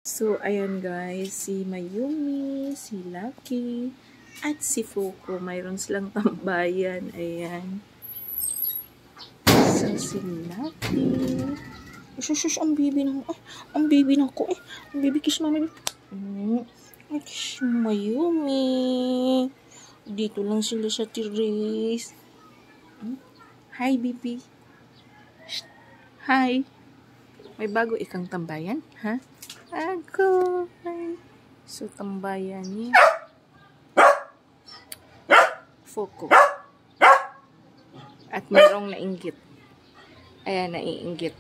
So, ayan guys, si Mayumi, si Lucky, at si Fuko. Mayroon silang tambayan. Ayan. So, si Lucky. Shush, ang baby ng, ang baby ng ko, ang baby kiss mami. Ay, kiss Mayumi. Dito lang sila sa terrace. Hi, baby. Hi. May bago ikang tambayan, ha? Ako. So, tambayan niya. Fuko. At mayroong nainggit. Ayan, naiinggit.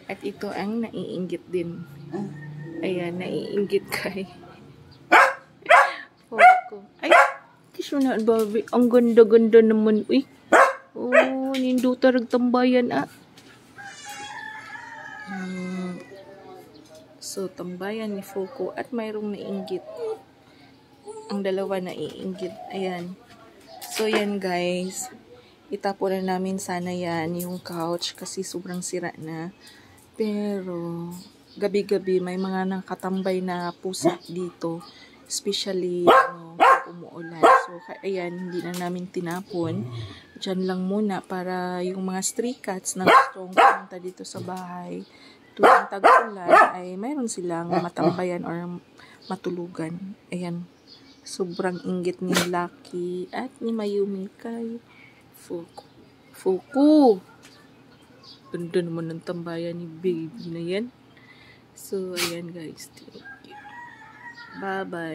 At ito ang naiinggit din. Ayan, naiinggit kay Fuko. Ay, kiso na, baby. Ang ganda-ganda naman. Uy. Oh, ninduta tambayan, So, tambayan ni Fuko at mayroong naiinggit. Ang dalawa naiinggit. Ayan. So, yan guys. Itapon na namin sana yan, yung couch, kasi sobrang sira na. Pero, gabi-gabi, may mga nakatambay na pusa dito. Especially, umuulan. So, ayan, hindi na namin tinapon. Diyan lang muna para yung mga stray cats na gustong pumunta dito sa bahay tuwing tag-ulan ay mayroon silang matambayan or matulugan. Ayan. Sobrang inggit ni Lucky at ni Mayumi kay Fuko. Fuko! Ganda naman ng tambayan ni baby na yan. So, ayan guys. Thank you. Bye-bye.